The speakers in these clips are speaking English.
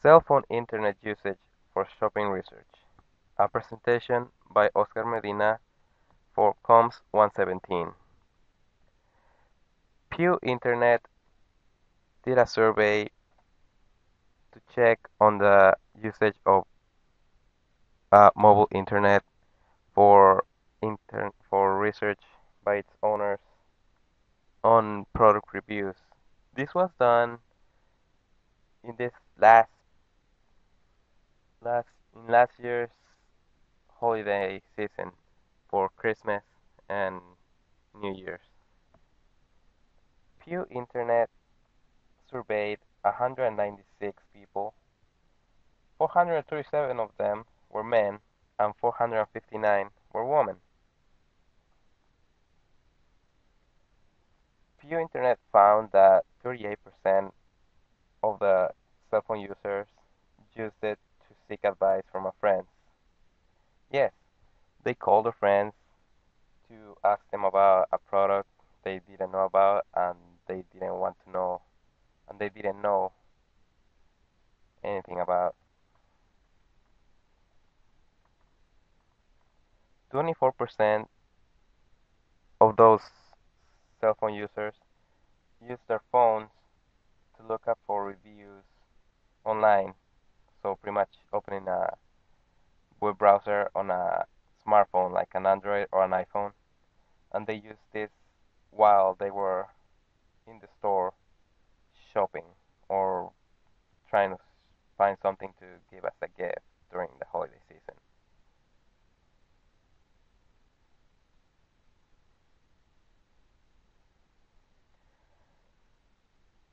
Cell phone internet usage for shopping research. A presentation by Oscar Medina for COMS 117. Pew Internet did a survey to check on the usage of mobile internet for for research by its owners on product reviews. This was done in this last year's holiday season for Christmas and New Year's. Pew Internet surveyed 196 people. 437 of them were men and 459 were women. Pew Internet found that 38% of the cell phone users used it to seek advice from a friend. Yes, they called their friends to ask them about a product they didn't know about and they didn't want to know and they didn't know anything about. 24% of those cell phone users use their phones to look up for reviews online. So pretty much opening a web browser on a smartphone like an Android or an iPhone, and they used this while they were in the store shopping or trying to find something to give as a gift during the holiday season.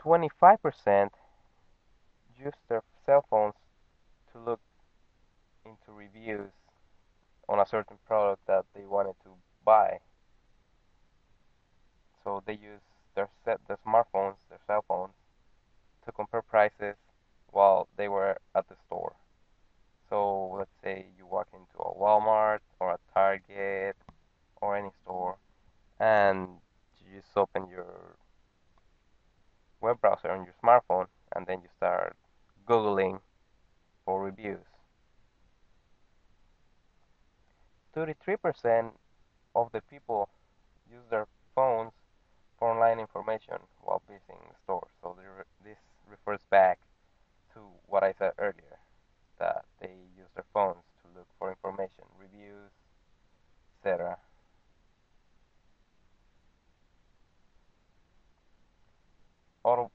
25% use their cell phones to look into reviews on a certain product that they wanted to buy. So they use their smartphones, their cell phones, to compare prices while they were at the store. So let's say you walk into a Walmart or a Target or any store and you just open your web browser on your smartphone and then you start Googling for reviews. 33% of the people use their phones for online information while visiting stores. So this refers back to what I said earlier, that they use their phones to look for information, reviews, etc. Out of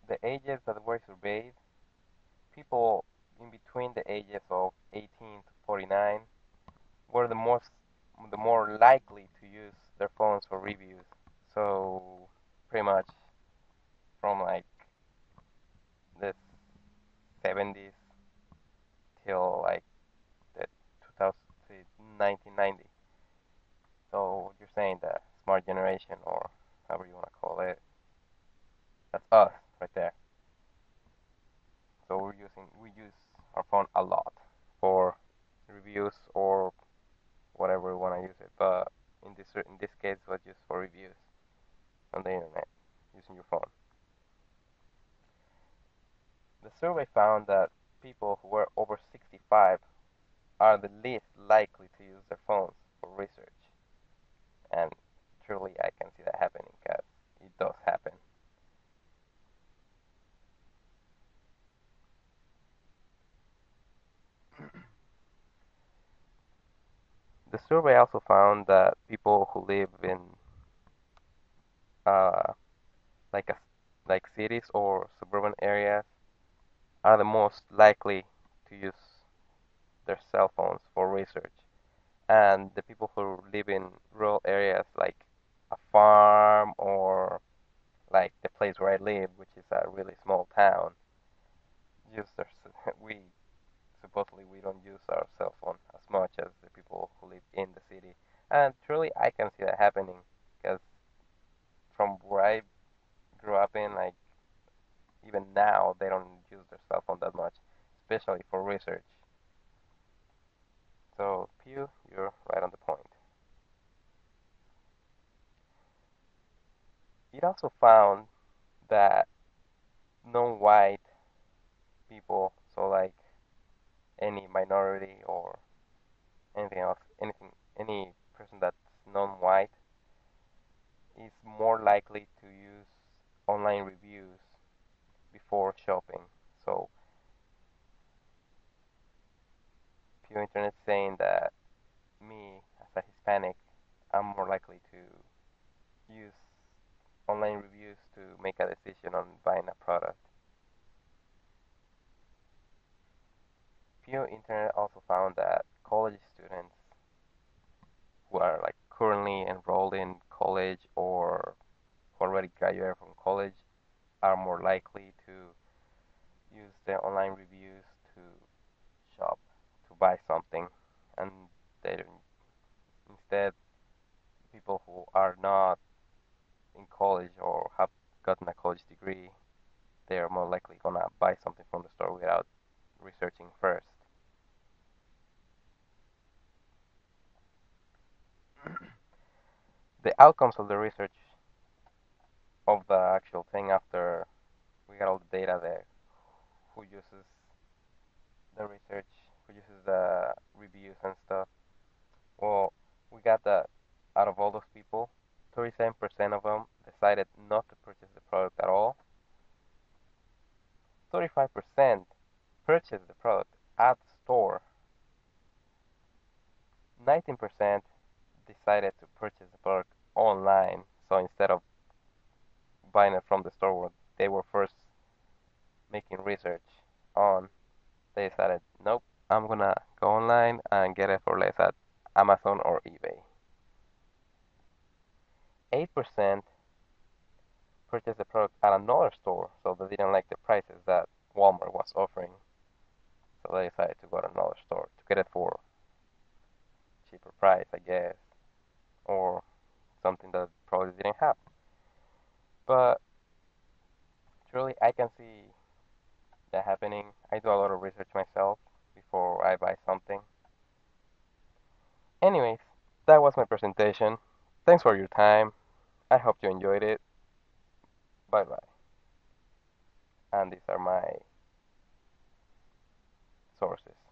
the ages that were surveyed, people in between the ages of 18 to 49 were the more likely to use their phones for reviews. So pretty much from like the 70s till like the 2000 1990. So you're saying the smart generation or however you want to call it, that's us right there. So we use our phone a lot for reviews or whatever we want to use it. But in this case, it was just for reviews on the internet using your phone. The survey found that people who were over 65 are the least likely to use their phones for research, and truly, I can see that happening because it does happen. The survey also found that people who live in uh, like a, like cities or suburban areas are the most likely to use their cell phones for research, and the people who live in rural areas like a farm or like the place where I live, which is a really small town, use their we supposedly we don't use our cell phone as much as the people who live in the city, and truly I can see that happening because from where I grew up in, like even now they don't use their cell phone that much, especially for research. So Pew, you're right on the point. It also found that non-white people So like any minority or anything else, any person that's non-white is more likely to use online reviews before shopping. So Pew Internet saying that me as a Hispanic, I'm more likely to use online reviews to make a decision on buying a product. Pew Internet also found that college students who are like currently enrolled in college or already graduated from college are more likely to use the online reviews to shop, to buy something, and they instead people who are not in college or have gotten a college degree, they are more likely gonna buy something from the store without researching first. The outcomes of the research of the actual thing after we got all the data there, who uses the research, who uses the reviews and stuff. Well, we got that out of all those people, 37% of them decided not to purchase the product at all. 35% purchased the product at the store. 19% decided to purchase the product online. So instead of buying it from the store where they were first making research on, they decided, nope, I'm gonna go online and get it for less at Amazon or eBay. 8% purchased the product at another store, so they didn't like the prices that Walmart was offering. So they decided to go to another store to get it for cheaper price, I guess, or something that probably didn't have. But truly, I can see that happening. I do a lot of research myself before I buy something. Anyways, that was my presentation. Thanks for your time. I hope you enjoyed it. Bye bye. And these are my sources.